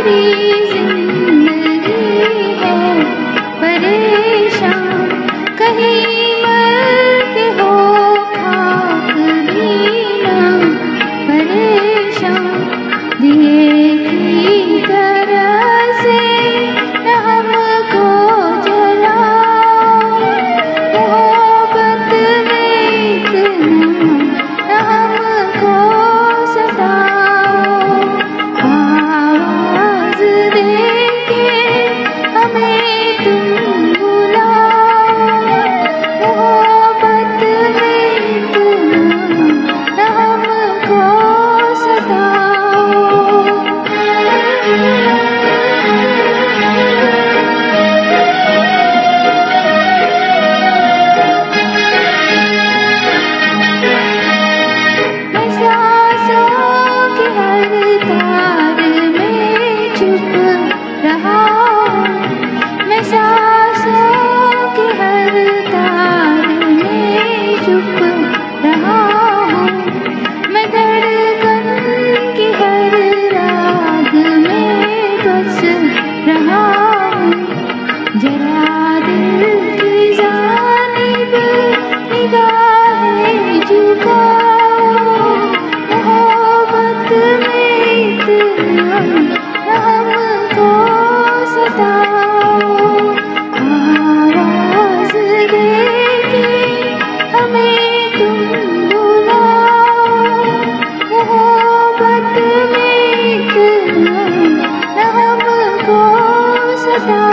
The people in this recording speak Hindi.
मेरी जिंदगी है परेशान, कहीं मर के हो खाक भी ना परेशान। दिए की तरह से न हमको जलाओ, मोहब्बत में इतना न हमको सताओ। आवाज देके हमें तुम बुलाओ, मोहब्बत में इतना न हमको सताओ। मैं सांसों के हर तार में छुप रहा हूँ, मैं सांसों के हर तार में छुप रहा हूँ। मैं धड़कन की हर राग में बस रहा हूँ। जरा दिल की जानिब निगाहें झुकाओ, मोहब्बत में इतना न हमको सताओ। आवाज देके हमें तुम बुलाओ, मोहब्बत में इतना न हमको सताओ।